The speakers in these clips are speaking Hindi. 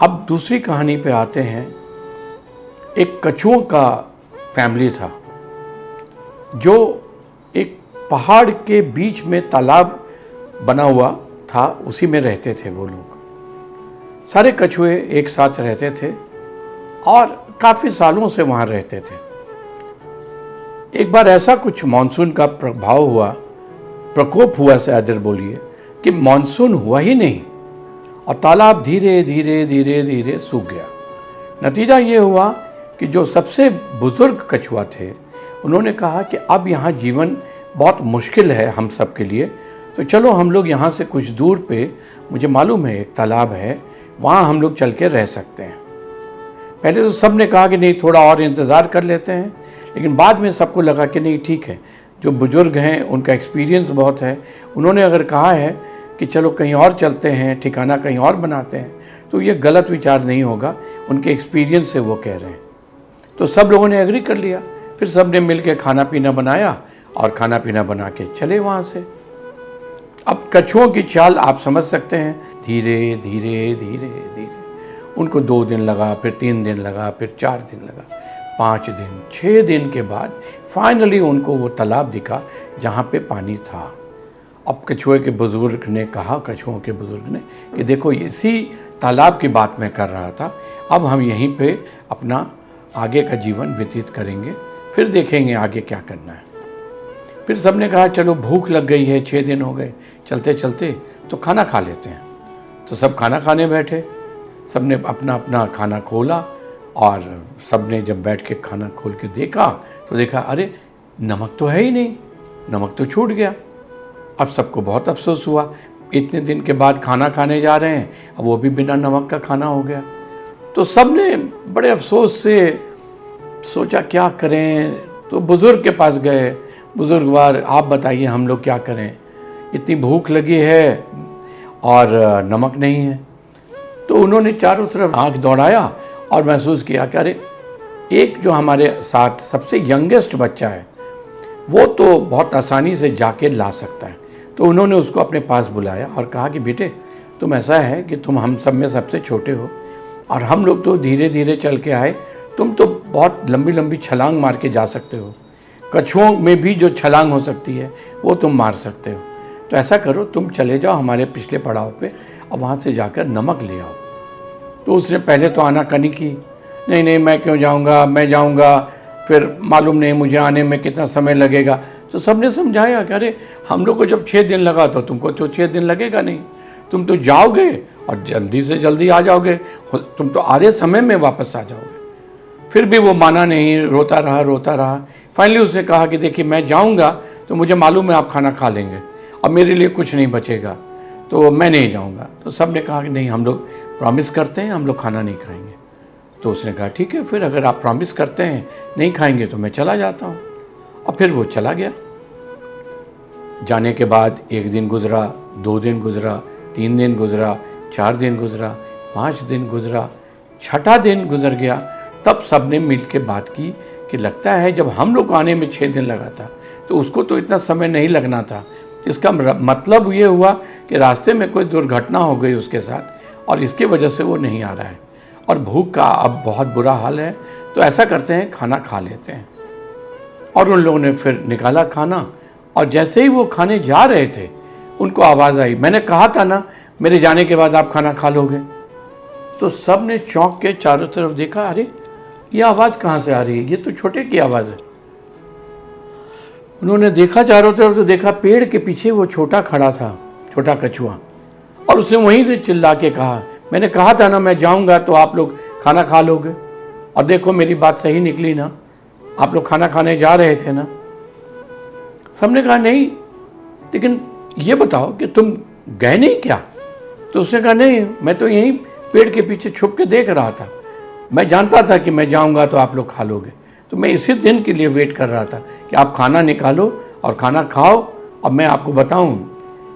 अब दूसरी कहानी पे आते हैं। एक कछुओं का फैमिली था जो एक पहाड़ के बीच में तालाब बना हुआ था, उसी में रहते थे वो लोग। सारे कछुए एक साथ रहते थे और काफ़ी सालों से वहाँ रहते थे। एक बार ऐसा कुछ मानसून का प्रकोप हुआ शायद बोलिए कि मानसून हुआ ही नहीं और तालाब धीरे धीरे धीरे धीरे सूख गया। नतीजा ये हुआ कि जो सबसे बुजुर्ग कछुआ थे उन्होंने कहा कि अब यहाँ जीवन बहुत मुश्किल है हम सब के लिए, तो चलो हम लोग यहाँ से कुछ दूर पे, मुझे मालूम है एक तालाब है, वहाँ हम लोग चल के रह सकते हैं। पहले तो सब ने कहा कि नहीं थोड़ा और इंतज़ार कर लेते हैं, लेकिन बाद में सबको लगा कि नहीं ठीक है, जो बुज़ुर्ग हैं उनका एक्सपीरियंस बहुत है, उन्होंने अगर कहा है कि चलो कहीं और चलते हैं, ठिकाना कहीं और बनाते हैं, तो ये गलत विचार नहीं होगा, उनके एक्सपीरियंस से वो कह रहे हैं। तो सब लोगों ने एग्री कर लिया। फिर सब ने मिल के खाना पीना बनाया और खाना पीना बना के चले वहाँ से। अब कछुओं की चाल आप समझ सकते हैं, धीरे धीरे धीरे धीरे उनको 2 दिन लगा, फिर 3 दिन लगा, फिर 4 दिन लगा, 5 दिन, 6 दिन के बाद फाइनली उनको वो तालाब दिखा जहाँ पे पानी था। अब कछुए के बुजुर्ग ने कहा, कछुओं के बुजुर्ग ने, कि देखो इसी तालाब की बात मैं कर रहा था, अब हम यहीं पे अपना आगे का जीवन व्यतीत करेंगे, फिर देखेंगे आगे क्या करना है। फिर सबने कहा चलो भूख लग गई है, 6 दिन हो गए चलते चलते, तो खाना खा लेते हैं। तो सब खाना खाने बैठे, सबने अपना अपना खाना खोला और सबने जब बैठ के खाना खोल के देखा तो देखा अरे नमक तो है ही नहीं, नमक तो छूट गया। अब सबको बहुत अफसोस हुआ, इतने दिन के बाद खाना खाने जा रहे हैं, अब वो भी बिना नमक का खाना हो गया। तो सबने बड़े अफसोस से सोचा क्या करें, तो बुज़ुर्ग के पास गए। बुजुर्गवार आप बताइए हम लोग क्या करें, इतनी भूख लगी है और नमक नहीं है। तो उन्होंने चारों तरफ आँख दौड़ाया और महसूस किया कि अरे एक जो हमारे साथ सबसे यंगेस्ट बच्चा है वो तो बहुत आसानी से जाके ला सकता है। तो उन्होंने उसको अपने पास बुलाया और कहा कि बेटे तुम, ऐसा है कि तुम हम सब में सबसे छोटे हो और हम लोग तो धीरे धीरे चल के आए, तुम तो बहुत लंबी लंबी छलांग मार के जा सकते हो, कछुओं में भी जो छलांग हो सकती है वो तुम मार सकते हो, तो ऐसा करो तुम चले जाओ हमारे पिछले पड़ाव पे और वहाँ से जाकर नमक ले आओ। तो उसने पहले तो आनाकानी की, नहीं नहीं मैं क्यों जाऊँगा, मैं जाऊँगा फिर मालूम नहीं मुझे आने में कितना समय लगेगा। तो सबने समझाया कि अरे हम लोग को जब 6 दिन लगा तो तुमको तो 6 दिन लगेगा नहीं, तुम तो जाओगे और जल्दी से जल्दी आ जाओगे, तुम तो आधे समय में वापस आ जाओगे। फिर भी वो माना नहीं, रोता रहा। फाइनली उसने कहा कि देखिए मैं जाऊंगा तो मुझे मालूम है आप खाना खा लेंगे और मेरे लिए कुछ नहीं बचेगा, तो मैं नहीं जाऊंगा। तो सब ने कहा कि नहीं हम लोग प्रॉमिस करते हैं, हम लोग खाना नहीं खाएंगे। तो उसने कहा ठीक है, फिर अगर आप प्रॉमिस करते हैं नहीं खाएंगे तो मैं चला जाता हूँ। और फिर वो चला गया। जाने के बाद 1 दिन गुजरा, 2 दिन गुजरा, 3 दिन गुजरा, 4 दिन गुजरा, 5 दिन गुजरा, 6ठा दिन गुजर गया। तब सब ने मिल के बात की कि लगता है जब हम लोग आने में 6 दिन लगा था तो उसको तो इतना समय नहीं लगना था। इसका मतलब ये हुआ कि रास्ते में कोई दुर्घटना हो गई उसके साथ और इसकी वजह से वो नहीं आ रहा है और भूख का अब बहुत बुरा हाल है, तो ऐसा करते हैं खाना खा लेते हैं। और उन लोगों ने फिर निकाला खाना और जैसे ही वो खाने जा रहे थे उनको आवाज़ आई, मैंने कहा था ना मेरे जाने के बाद आप खाना खा लोगे। तो सब ने चौंक के चारों तरफ देखा, अरे ये आवाज़ कहाँ से आ रही है, ये तो छोटे की आवाज़ है। उन्होंने देखा चारों तरफ, तो देखा पेड़ के पीछे वो छोटा खड़ा था, छोटा कछुआ, और उसने वहीं से चिल्ला के कहा, मैंने कहा था ना मैं जाऊंगा तो आप लोग खाना खा लोगे, और देखो मेरी बात सही निकली ना, आप लोग खाना खाने जा रहे थे ना। सबने कहा नहीं, लेकिन ये बताओ कि तुम गए नहीं क्या? तो उसने कहा नहीं, मैं तो यहीं पेड़ के पीछे छुप के देख रहा था, मैं जानता था कि मैं जाऊंगा तो आप लोग खा लोगे, तो मैं इसी दिन के लिए वेट कर रहा था कि आप खाना निकालो और खाना खाओ और मैं आपको बताऊं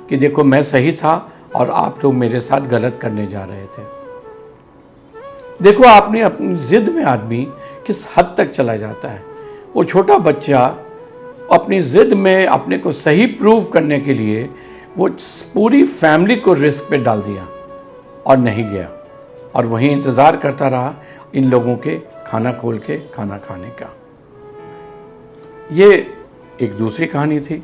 कि देखो मैं सही था और आप लोग मेरे साथ गलत करने जा रहे थे। देखो आपने अपनी जिद में आदमी किस हद तक चला जाता है। वो छोटा बच्चा अपनी जिद में अपने को सही प्रूव करने के लिए वो पूरी फैमिली को रिस्क पे डाल दिया और नहीं गया। और वहीं इंतज़ार करता रहा इन लोगों के खाना खोल के खाना खाने का। ये एक दूसरी कहानी थी।